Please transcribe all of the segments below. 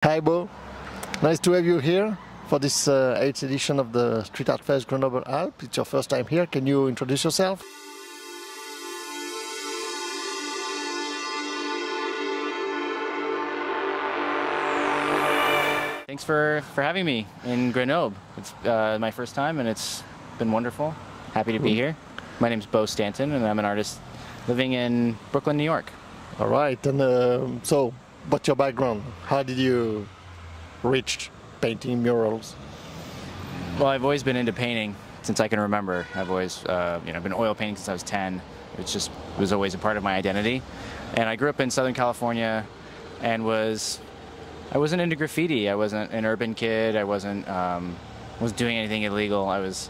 Hi Beau, nice to have you here for this 8th edition of the Street Art Fest Grenoble-Alpes. It's your first time here. Can you introduce yourself? Thanks for having me in Grenoble. It's my first time and it's been wonderful. Happy to be here. My name's Beau Stanton and I'm an artist living in Brooklyn, New York. All right, and so what's your background? How did you reach painting murals? Well, I've always been into painting since I can remember. I've always been oil painting since I was 10. It was always a part of my identity. And I grew up in Southern California and I wasn't into graffiti. I wasn't an urban kid. I wasn't doing anything illegal. I was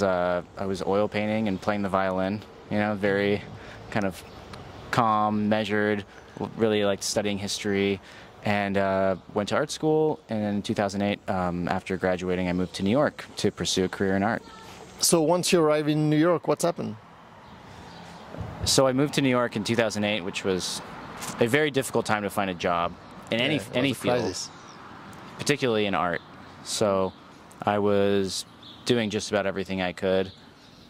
oil painting and playing the violin. You know, very kind of calm, measured. Really liked studying history, and went to art school. And in 2008, after graduating, I moved to New York to pursue a career in art. So once you arrive in New York, what's happened? So I moved to New York in 2008, which was a very difficult time to find a job in any field, crisis. Particularly in art. So I was doing just about everything I could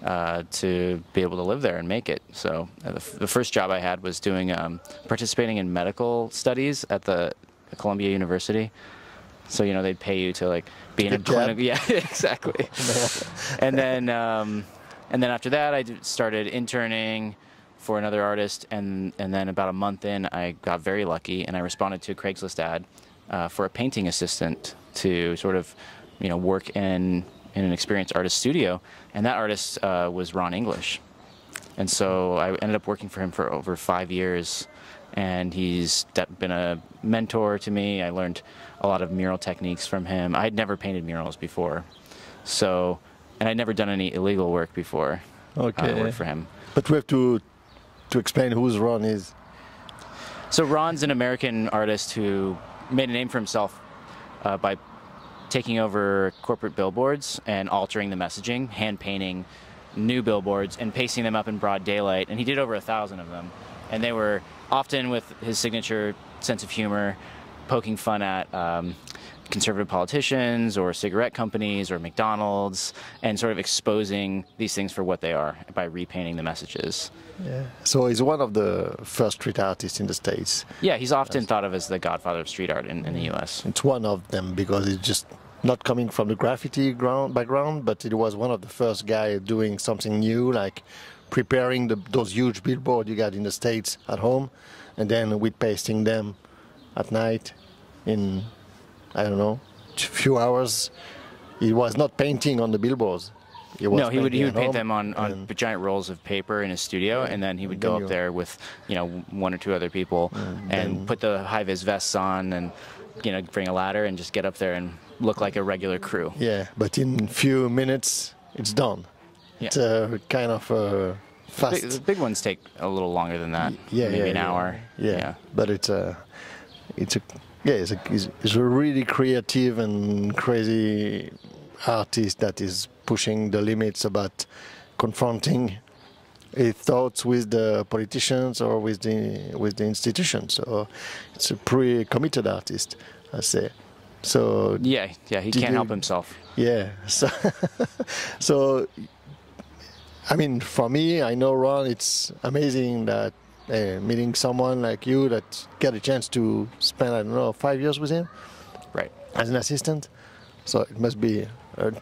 to be able to live there and make it. So the first job I had was doing participating in medical studies at the Columbia University. So they'd pay you to be in a clinic. Yeah, exactly. and then after that, I started interning for another artist, and then about a month in, I got very lucky, and I responded to a Craigslist ad for a painting assistant to sort of work in an experienced artist studio, and that artist was Ron English. And so I ended up working for him for over 5 years, and he's been a mentor to me. I learned a lot of mural techniques from him. I had never painted murals before, and I'd never done any illegal work before. Okay. I worked for him. But we have to explain who Ron is. So Ron's an American artist who made a name for himself by taking over corporate billboards and altering the messaging, hand painting new billboards and pasting them up in broad daylight. And he did over 1,000 of them. And they were often with his signature sense of humor, poking fun at conservative politicians or cigarette companies or McDonald's, and sort of exposing these things for what they are by repainting the messages. Yeah. So he's one of the first street artists in the States. Yeah, he's often thought of as the godfather of street art in the U.S. It's one of them because it's just not coming from the graffiti background, but it was one of the first guys doing something new, like preparing those huge billboards you got in the States at home, and then with pasting them at night in, I don't know, a few hours. He was not painting on the billboards. He would paint them on giant rolls of paper in his studio, and then he would go up there with one or two other people and put the high-vis vests on and bring a ladder and just get up there and look like a regular crew. Yeah, but in a few minutes it's done. Yeah. It's kind of fast. The big ones take a little longer than that. Yeah, maybe an hour. Yeah, but it's a really creative and crazy artist that is pushing the limits about confronting his thoughts with the politicians or with the institutions. So it's a pretty committed artist, I say. So yeah, he can't help himself. Yeah, so I mean, for me, I know Ron. It's amazing that meeting someone like you that get a chance to spend, I don't know, 5 years with him, right, as an assistant. So it must be a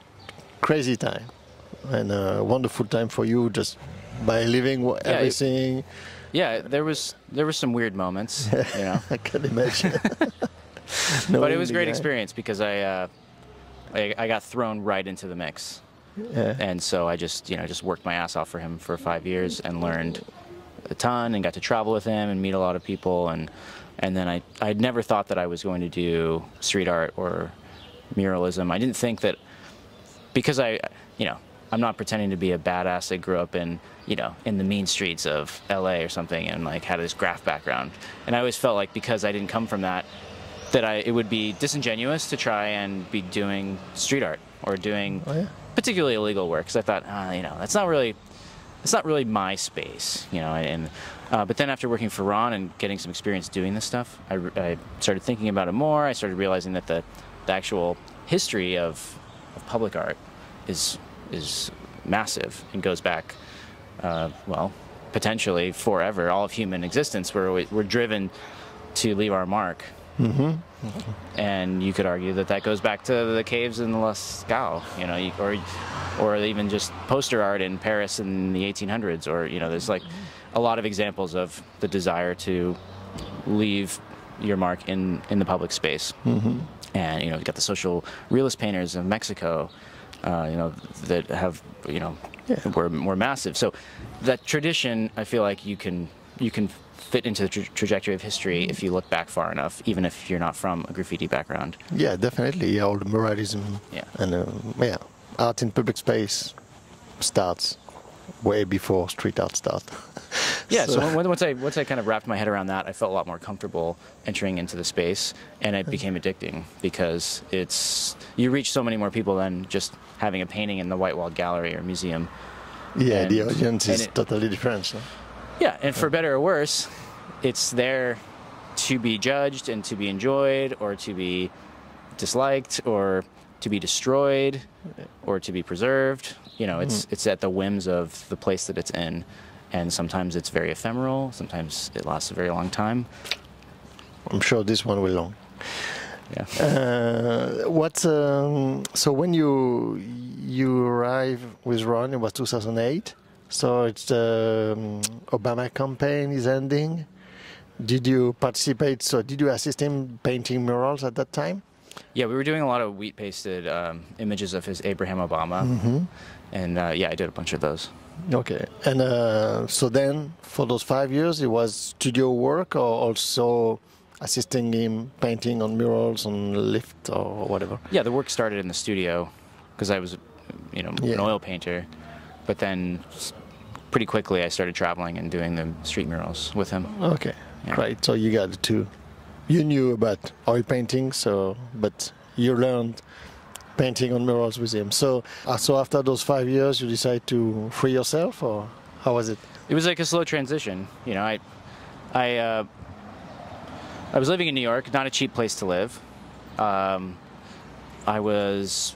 crazy time and a wonderful time for you just by living everything. Yeah, there was some weird moments, I can imagine. But it was a great experience because I got thrown right into the mix. Yeah. And so I just worked my ass off for him for 5 years and learned a ton and got to travel with him and meet a lot of people, and then I'd never thought that I was going to do street art or muralism. I didn't think that, because I'm not pretending to be a badass that grew up in the mean streets of LA or something and had this graph background. And I always felt like because I didn't come from that it would be disingenuous to try and be doing street art or doing particularly illegal work, because I thought, that's not really it's not really my space, you know. And but then after working for Ron and getting some experience doing this stuff, I started thinking about it more. I started realizing that the actual history of public art is massive and goes back, well, potentially forever, all of human existence. We're driven to leave our mark. Mm-hmm. And you could argue that goes back to the caves in Lascaux, you know, or even just poster art in Paris in the 1800s, or, you know, there's like a lot of examples of the desire to leave your mark in the public space. Mm-hmm. And, you know, you've got the social realist painters of Mexico, you know, that have, you know, were massive. So that tradition, I feel like you can fit into the trajectory of history if you look back far enough, even if you're not from a graffiti background. Yeah, definitely. Yeah, all the muralism and art in public space starts way before street art starts. Yeah, so once I kind of wrapped my head around that, I felt a lot more comfortable entering into the space, and it became addicting because you reach so many more people than just having a painting in the white-walled gallery or museum. Yeah, and the audience is totally different. So. Yeah, and for better or worse, it's there to be judged and to be enjoyed, or to be disliked, or to be destroyed, or to be preserved. You know, it's at the whims of the place that it's in, and sometimes it's very ephemeral. Sometimes it lasts a very long time. I'm sure this one will long. Yeah. So when you arrived with Ron, it was 2008. So it's the Obama campaign is ending. Did you participate? So did you assist him painting murals at that time? Yeah, we were doing a lot of wheat pasted images of his Abraham Obama, and I did a bunch of those. Okay, and so then for those 5 years, it was studio work, or also assisting him painting on murals on lift or whatever. Yeah, the work started in the studio because I was, you know, an oil painter. But then pretty quickly I started traveling and doing the street murals with him. Okay, right. So you got to, you knew about oil painting, but you learned painting on murals with him. So after those 5 years, you decided to free yourself, or how was it? It was like a slow transition. You know, I was living in New York, not a cheap place to live. I was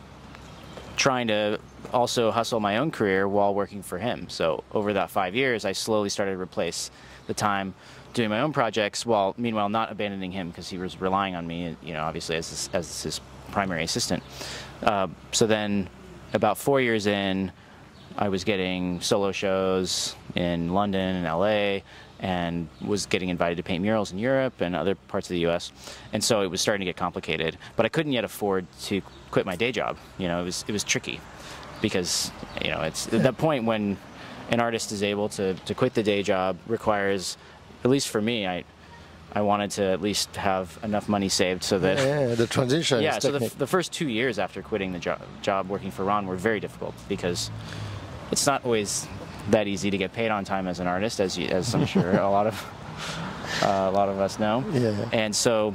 trying to also hustle my own career while working for him. So over that 5 years, I slowly started to replace the time doing my own projects, while meanwhile not abandoning him, because he was relying on me, you know, obviously as his primary assistant. So then about 4 years in, I was getting solo shows in London and LA, and was getting invited to paint murals in Europe and other parts of the US. And so it was starting to get complicated, but I couldn't yet afford to quit my day job. You know, it was tricky, because, you know, it's at that point when an artist is able to quit the day job requires, at least for me, I wanted to at least have enough money saved so that... the transition. Yeah, so the first 2 years after quitting the job working for Ron were very difficult, because it's not always that easy to get paid on time as an artist, as I'm sure a lot of us know. Yeah. And so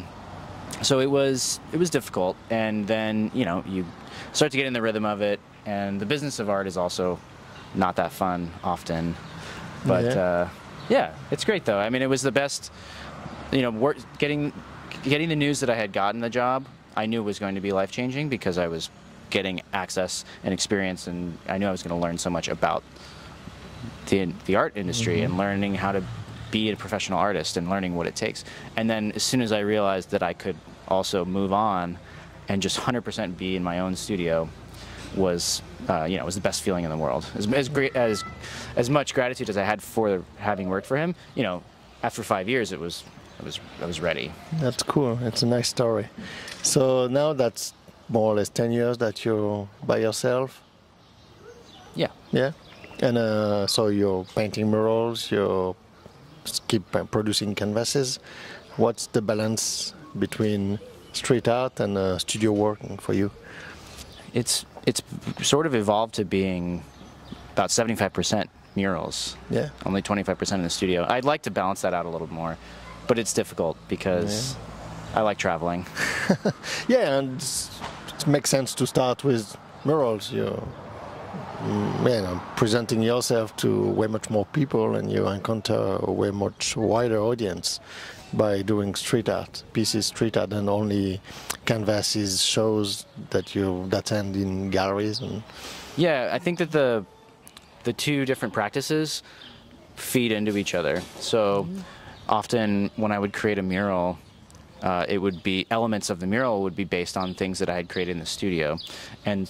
it was difficult, and then, you know, you start to get in the rhythm of it, and the business of art is also not that fun often. But it's great though. I mean, it was the best. You know, getting the news that I had gotten the job, I knew was going to be life-changing, because I was getting access and experience, and I knew I was going to learn so much about the art industry, and learning how to be a professional artist, and learning what it takes. And then as soon as I realized that I could also move on and just 100% be in my own studio, was was the best feeling in the world. As much gratitude as I had for having worked for him, you know, after 5 years, I was ready. That's cool. It's a nice story. So now that's more or less 10 years that you're by yourself. Yeah. Yeah. And so you're painting murals, you keep producing canvases. What's the balance between street art and studio work for you? It's sort of evolved to being about 75% murals. Yeah. Only 25% in the studio. I'd like to balance that out a little more, but it's difficult because I like traveling. Yeah, and it makes sense to start with murals. presenting yourself to way much more people, and you encounter a way much wider audience by doing street art pieces, street art, and only canvases, shows that you attend in galleries. And yeah, I think that the two different practices feed into each other. So often when I would create a mural, it would be elements of the mural would be based on things that I had created in the studio, and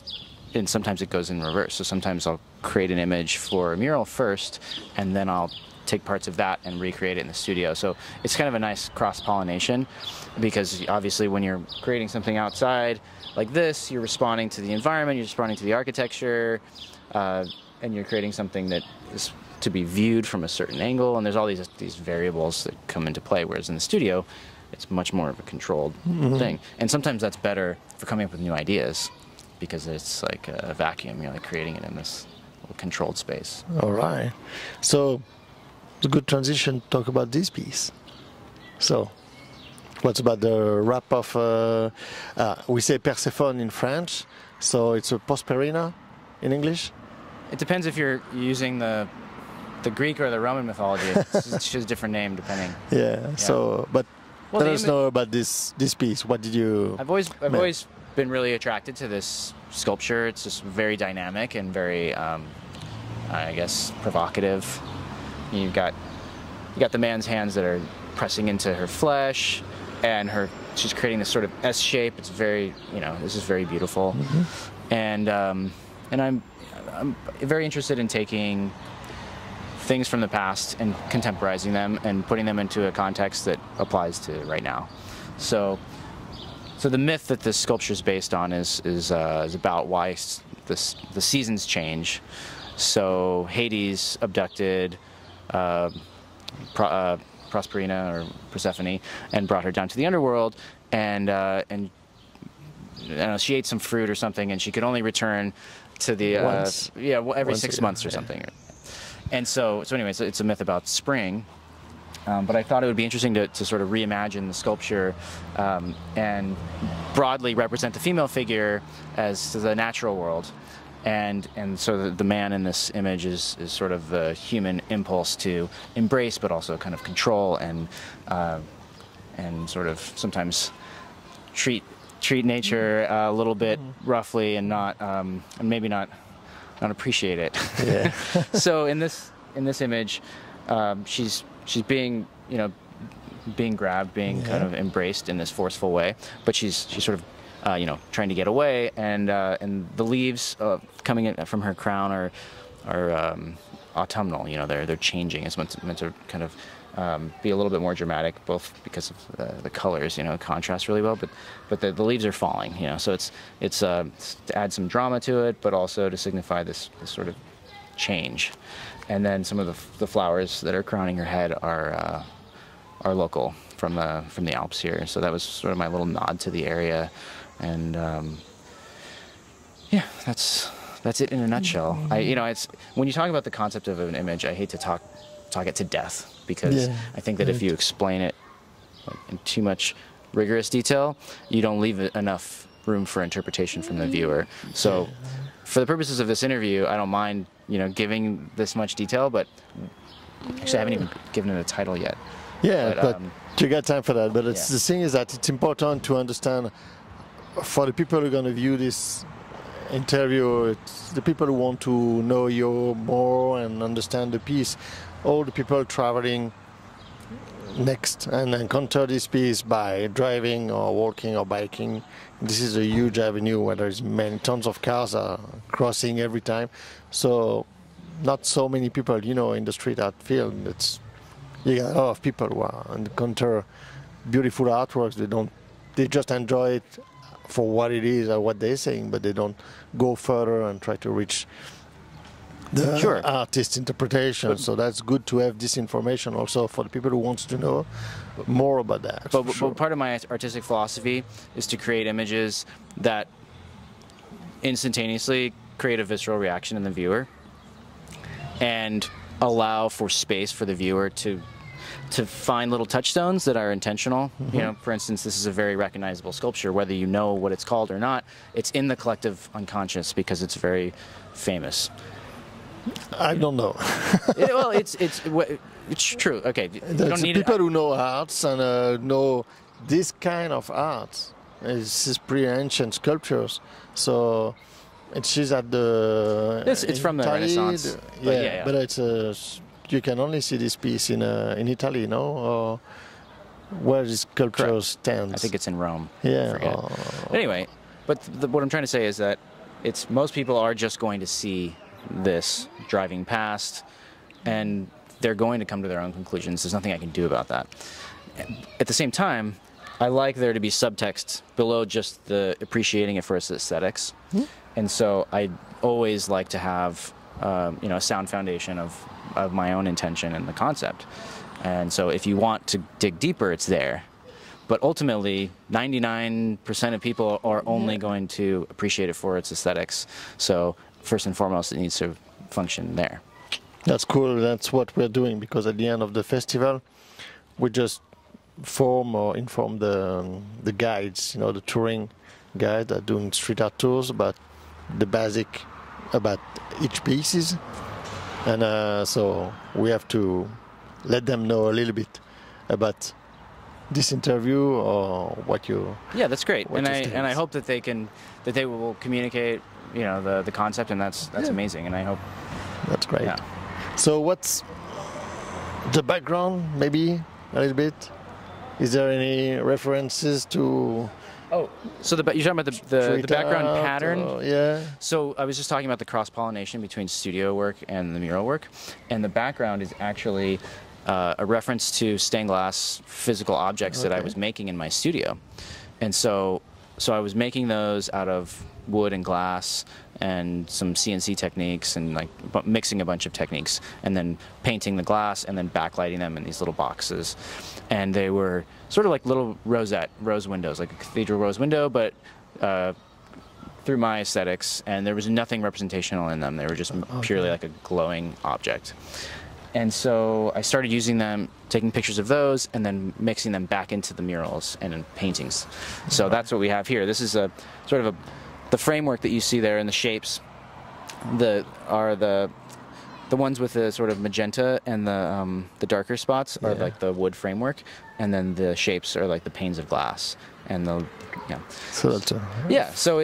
sometimes it goes in reverse. So sometimes I'll create an image for a mural first, and then I'll take parts of that and recreate it in the studio. So it's kind of a nice cross-pollination, because obviously when you're creating something outside like this, you're responding to the environment, you're responding to the architecture, and you're creating something that is to be viewed from a certain angle, and there's all these variables that come into play, whereas in the studio it's much more of a controlled thing. And sometimes that's better for coming up with new ideas, because it's like a vacuum, you're like creating it in this little controlled space. All right. So it's a good transition to talk about this piece. So what's about the wrap of, we say Perséphone in French, so it's a Prosperina in English? It depends if you're using the Greek or the Roman mythology. It's just a different name depending. Yeah. So, but let us know about this piece. What did you... I've always been really attracted to this sculpture. It's just very dynamic and very, I guess, provocative. You've got the man's hands that are pressing into her flesh, and she's creating this sort of S shape. It's very, this is very beautiful. And I'm very interested in taking things from the past and contemporizing them and putting them into a context that applies to right now. So the myth that this sculpture is based on is about why the seasons change. So Hades abducted Prosperina, or Persephone, and brought her down to the underworld, and she ate some fruit or something, and she could only return to the every 6 months or something. And so anyways, it's a myth about spring. But I thought it would be interesting to sort of reimagine the sculpture and broadly represent the female figure as the natural world. And so the man in this image is sort of the human impulse to embrace, but also kind of control and sort of sometimes treat nature a little bit roughly, and not and maybe not appreciate it. Yeah. So in this image, she's being being grabbed, being kind of embraced in this forceful way, but she's sort of trying to get away, and the leaves coming in from her crown are autumnal. They're changing. It's meant to kind of be a little bit more dramatic, both because of the colors, contrast really well, but the leaves are falling, so it's to add some drama to it, but also to signify this sort of change. And then some of the flowers that are crowning her head are local from the Alps here. So that was sort of my little nod to the area, and that's it in a nutshell. It's when you talk about the concept of an image, I hate to talk it to death, because I think that if you explain it in too much rigorous detail, you don't leave enough room for interpretation from the viewer. So for the purposes of this interview, I don't mind giving this much detail, but actually I haven't even given it a title yet. Yeah, but you got time for that. But the thing is that it's important to understand, for the people who are going to view this interview, it's the people who want to know you more and understand the piece. All the people traveling next and encounter this piece by driving or walking or biking. This is a huge avenue where there's tons of cars are crossing every time. So not so many people, in the street art field. You got a lot of people who encounter beautiful artworks. They just enjoy it for what it is or what they're saying, but they don't go further and try to reach the artist's interpretation. So that's good to have this information also for the people who want to know more about that. But part of my artistic philosophy is to create images that instantaneously create a visceral reaction in the viewer, and allow for space for the viewer to to find little touchstones that are intentional. You know, for instance, this is a very recognizable sculpture. Whether you know what it's called or not, it's in the collective unconscious because it's very famous. I don't know. Well, it's true. Okay, you don't need people who know arts and know this kind of art. This is pretty ancient sculptures, so she's at the. It's from the Renaissance. But it's you can only see this piece in Italy, no? Or where this sculpture stands. I think it's in Rome. Yeah. Anyway, but what I'm trying to say is that most people are just going to see this driving past, and they're going to come to their own conclusions. There's nothing I can do about that. At the same time, I like there to be subtext below just the appreciating it for its aesthetics. And so I always like to have a sound foundation of my own intention and the concept. And so if you want to dig deeper, it's there. But ultimately, 99% of people are only going to appreciate it for its aesthetics. So first and foremost, it needs to function there. That's cool. That's what we're doing, because at the end of the festival, we just inform the guides, the touring guides that are doing street art tours about the basic about each pieces, and so we have to let them know a little bit about this interview or what you. Yeah, that's great, and I hope that they will communicate, the concept, and that's amazing, and I hope. That's great. Yeah. So what's the background, maybe a little bit? Is there any references to? Oh, so you're talking about the background pattern? Yeah. So I was just talking about the cross-pollination between studio work and the mural work, and the background is actually a reference to stained glass physical objects that I was making in my studio, and so I was making those out of wood and glass and some CNC techniques and mixing a bunch of techniques and then painting the glass and then backlighting them in these little boxes. And they were sort of like little rose windows, like a cathedral rose window, but through my aesthetics, and there was nothing representational in them. They were just purely like a glowing object. And so I started using them, taking pictures of those, and then mixing them back into the murals and in paintings. So that's what we have here. This is the framework that you see there, and the shapes are the ones with the sort of magenta and the darker spots are like the wood framework, and then the shapes are like the panes of glass and So that's So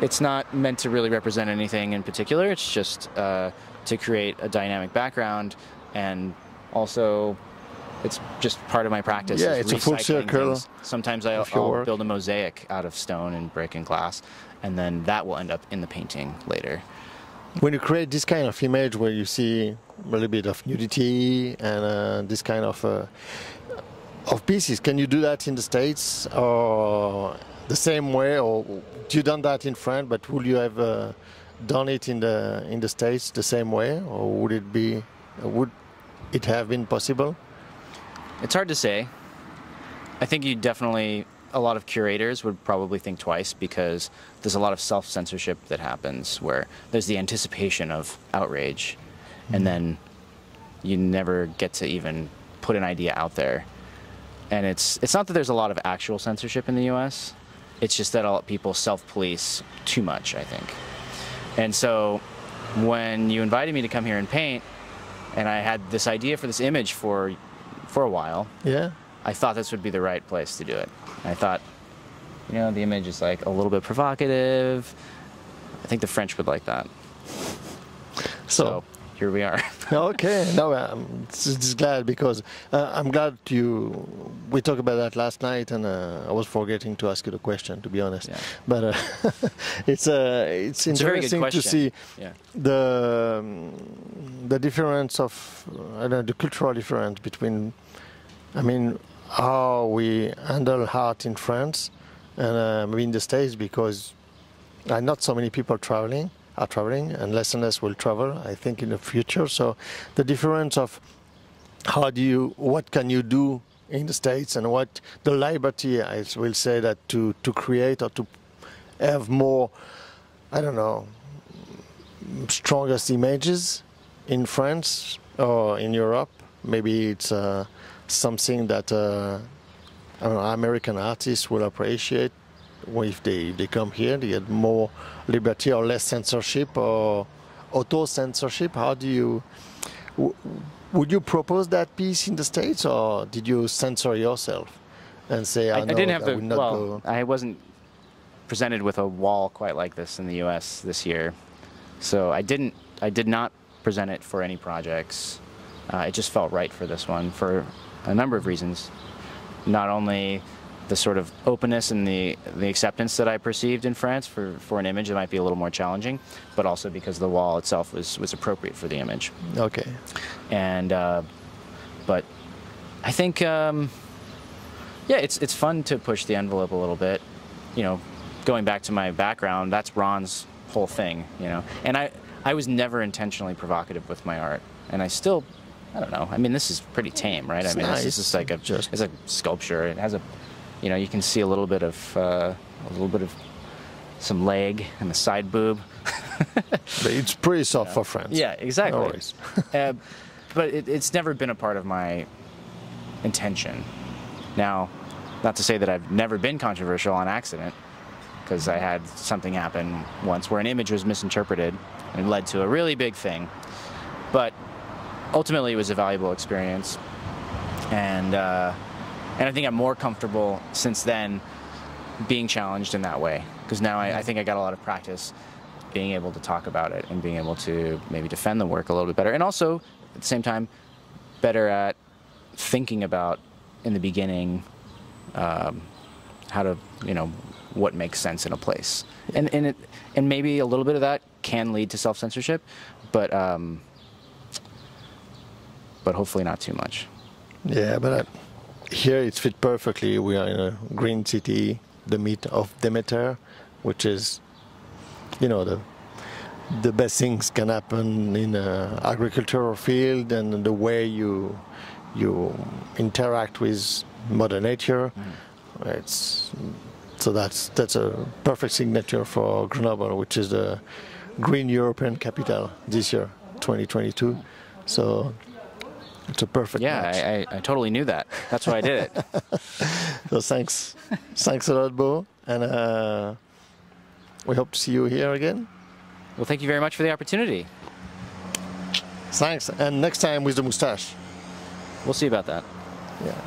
it's not meant to really represent anything in particular. It's just to create a dynamic background, and also it's just part of my practice. Yeah, it's a full circle. Things. Sometimes I'll build a mosaic out of stone and brick and glass, and then that will end up in the painting later. When you create this kind of image where you see a little bit of nudity and this kind of pieces, can you do that in the States or the same way, or you done that in France, but would you have done it in the States the same way, or would it have been possible? It's hard to say. I think a lot of curators would probably think twice, because there's a lot of self-censorship that happens where there's the anticipation of outrage, and then you never get to even put an idea out there. And it's not that there's a lot of actual censorship in the US, it's just that people self-police too much, I think. And so when you invited me to come here and paint, and I had this idea for this image for a while, I thought this would be the right place to do it. And I thought, the image is like a little bit provocative. I think the French would like that. So here we are. Okay, no, I'm just glad, because I'm glad we talked about that last night, and I was forgetting to ask you the question, to be honest. Yeah. But it's interesting to see the difference of the cultural difference between, how we handle art in France and maybe in the States, because not so many people are traveling, and less and less will travel, I think, in the future. So the difference of what can you do in the States, and what the liberty, I will say, that to create or to have more, strongest images in France, or in Europe, maybe it's something that I don't know, American artists will appreciate if they come here. They get more liberty or less censorship or auto-censorship. How do you... Would you propose that piece in the States, or did you censor yourself and say, I didn't have the... Well, go. I wasn't presented with a wall quite like this in the U.S. this year. So I did not present it for any projects. It just felt right for this one for a number of reasons. Not only the sort of openness and the acceptance that I perceived in France for an image that might be a little more challenging, but also because the wall itself was appropriate for the image. Okay. And but I think yeah, it's fun to push the envelope a little bit. You know, going back to my background, that's Ron's whole thing. You know, and I was never intentionally provocative with my art, and I still. I don't know. I mean, this is pretty tame, right? I mean, nice. This is just like it's a sculpture. It has a, you know, you can see a little bit of some leg and the side boob. But it's pretty soft for France. Yeah, exactly. No worries. But it's never been a part of my intention. Now, not to say that I've never been controversial on accident, because I had something happen once where an image was misinterpreted and led to a really big thing. But ultimately, it was a valuable experience, and I think I'm more comfortable since then being challenged in that way, because now I think I got a lot of practice being able to talk about it and being able to maybe defend the work a little bit better, and also at the same time better at thinking about in the beginning how to, you know, what makes sense in a place, and maybe a little bit of that can lead to self-censorship, but hopefully not too much. Yeah, but here it fit perfectly. We are in a green city, the meat of Demeter, which is, you know, the best things can happen in an agricultural field, and the way you interact with Mother Nature. So that's a perfect signature for Grenoble, which is the Green European Capital this year, 2022. So. It's a perfect match. Yeah, I totally knew that. That's why I did it. So thanks a lot, Beau, and we hope to see you here again. Well, thank you very much for the opportunity. Thanks, and next time with the moustache. We'll see about that. Yeah.